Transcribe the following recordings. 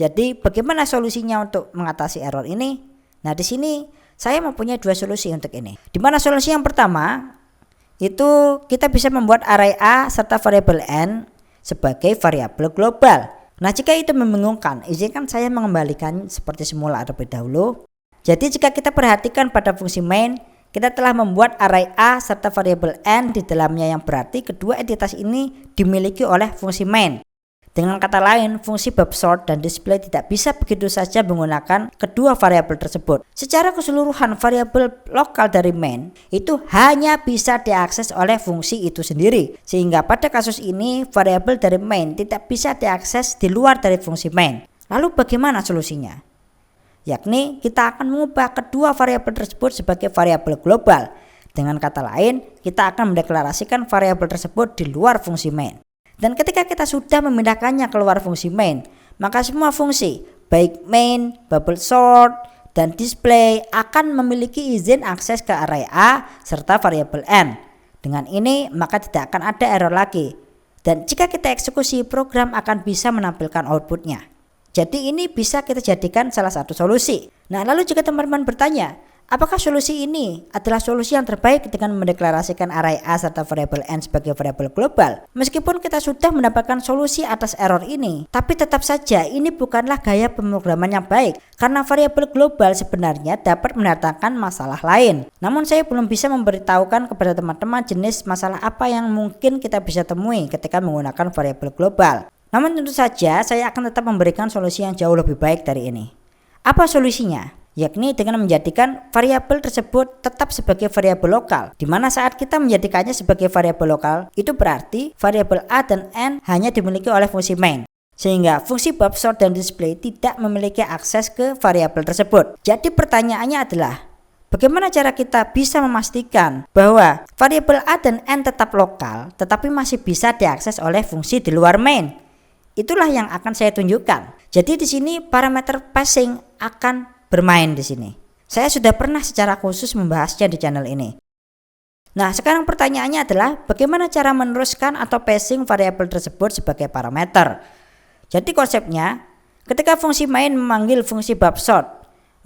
Jadi bagaimana solusinya untuk mengatasi error ini? Nah, di sini saya mempunyai dua solusi untuk ini. Di mana solusi yang pertama itu kita bisa membuat array A serta variabel N sebagai variabel global. Nah, jika itu membingungkan, izinkan saya mengembalikan seperti semula terlebih dahulu. Jadi jika kita perhatikan pada fungsi main, kita telah membuat array A serta variabel N di dalamnya, yang berarti kedua entitas ini dimiliki oleh fungsi main. Dengan kata lain, fungsi bab sort dan display tidak bisa begitu saja menggunakan kedua variabel tersebut. Secara keseluruhan, variabel lokal dari main itu hanya bisa diakses oleh fungsi itu sendiri. Sehingga pada kasus ini, variabel dari main tidak bisa diakses di luar dari fungsi main. Lalu bagaimana solusinya? Yakni kita akan mengubah kedua variabel tersebut sebagai variabel global. Dengan kata lain, kita akan mendeklarasikan variabel tersebut di luar fungsi main. Dan ketika kita sudah memindahkannya keluar fungsi main, maka semua fungsi baik main, bubble sort, dan display akan memiliki izin akses ke array A serta variabel N. Dengan ini maka tidak akan ada error lagi. Dan jika kita eksekusi, program akan bisa menampilkan outputnya. Jadi ini bisa kita jadikan salah satu solusi. Nah, lalu jika teman-teman bertanya, apakah solusi ini adalah solusi yang terbaik dengan mendeklarasikan array A serta variabel N sebagai variabel global? Meskipun kita sudah mendapatkan solusi atas error ini, tapi tetap saja ini bukanlah gaya pemrograman yang baik, karena variabel global sebenarnya dapat mendatangkan masalah lain. Namun saya belum bisa memberitahukan kepada teman-teman jenis masalah apa yang mungkin kita bisa temui ketika menggunakan variabel global. Namun tentu saja saya akan tetap memberikan solusi yang jauh lebih baik dari ini. Apa solusinya? Yakni dengan menjadikan variabel tersebut tetap sebagai variabel lokal, di mana saat kita menjadikannya sebagai variabel lokal, itu berarti variabel A dan N hanya dimiliki oleh fungsi main, sehingga fungsi bab sort dan display tidak memiliki akses ke variabel tersebut. Jadi pertanyaannya adalah, bagaimana cara kita bisa memastikan bahwa variabel A dan N tetap lokal, tetapi masih bisa diakses oleh fungsi di luar main? Itulah yang akan saya tunjukkan. Jadi di sini parameter passing akan bermain di sini. Saya sudah pernah secara khusus membahasnya di channel ini. Nah, sekarang pertanyaannya adalah bagaimana cara meneruskan atau passing variabel tersebut sebagai parameter. Jadi konsepnya, ketika fungsi main memanggil fungsi bab sort,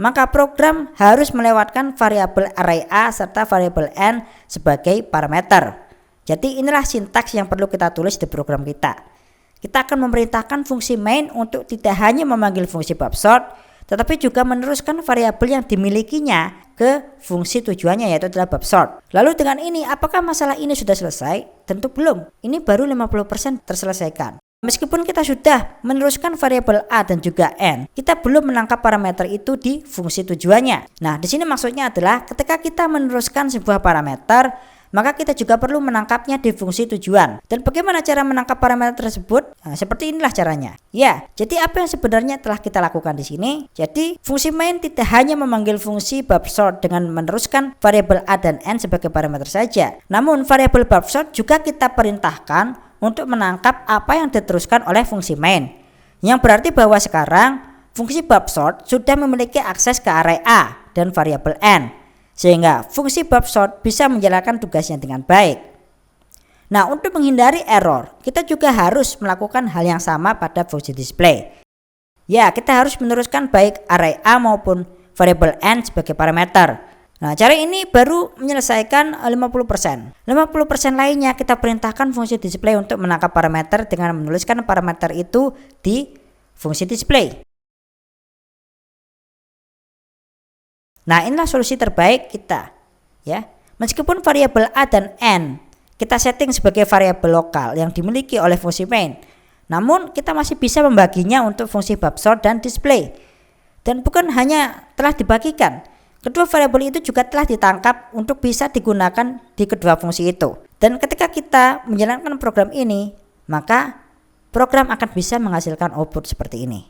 maka program harus melewatkan variabel array A serta variabel N sebagai parameter. Jadi inilah sintaks yang perlu kita tulis di program kita. Kita akan memerintahkan fungsi main untuk tidak hanya memanggil fungsi bab sort, tetapi juga meneruskan variabel yang dimilikinya ke fungsi tujuannya, yaitu adalah bab sort. Lalu dengan ini, apakah masalah ini sudah selesai? Tentu belum. Ini baru 50% terselesaikan. Meskipun kita sudah meneruskan variabel A dan juga N, kita belum menangkap parameter itu di fungsi tujuannya. Nah, di sini maksudnya adalah ketika kita meneruskan sebuah parameter, maka kita juga perlu menangkapnya di fungsi tujuan. Dan bagaimana cara menangkap parameter tersebut? Nah, seperti inilah caranya. Ya, jadi apa yang sebenarnya telah kita lakukan di sini? Jadi fungsi main tidak hanya memanggil fungsi bab sort dengan meneruskan variabel A dan N sebagai parameter saja. Namun variabel bab sort juga kita perintahkan untuk menangkap apa yang diteruskan oleh fungsi main. Yang berarti bahwa sekarang fungsi bab sort sudah memiliki akses ke array A dan variabel N, sehingga fungsi bab sort bisa menjalankan tugasnya dengan baik. Nah, untuk menghindari error, kita juga harus melakukan hal yang sama pada fungsi display. Ya, kita harus meneruskan baik array A maupun variabel N sebagai parameter. Nah, cara ini baru menyelesaikan 50%. 50% lainnya kita perintahkan fungsi display untuk menangkap parameter dengan menuliskan parameter itu di fungsi display. Nah, inilah solusi terbaik kita, ya. Meskipun variabel A dan N kita setting sebagai variabel lokal yang dimiliki oleh fungsi main, namun kita masih bisa membaginya untuk fungsi bab sort dan display. Dan bukan hanya telah dibagikan, kedua variabel itu juga telah ditangkap untuk bisa digunakan di kedua fungsi itu. Dan ketika kita menjalankan program ini, maka program akan bisa menghasilkan output seperti ini.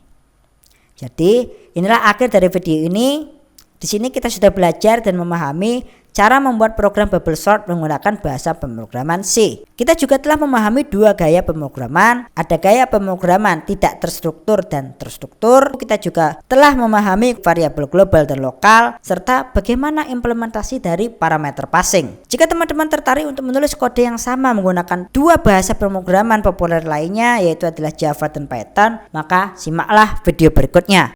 Jadi, inilah akhir dari video ini. Di sini kita sudah belajar dan memahami cara membuat program bubble sort menggunakan bahasa pemrograman C. Kita juga telah memahami dua gaya pemrograman. Ada gaya pemrograman tidak terstruktur dan terstruktur. Kita juga telah memahami variabel global dan lokal serta bagaimana implementasi dari parameter passing. Jika teman-teman tertarik untuk menulis kode yang sama menggunakan dua bahasa pemrograman populer lainnya yaitu adalah Java dan Python, maka simaklah video berikutnya.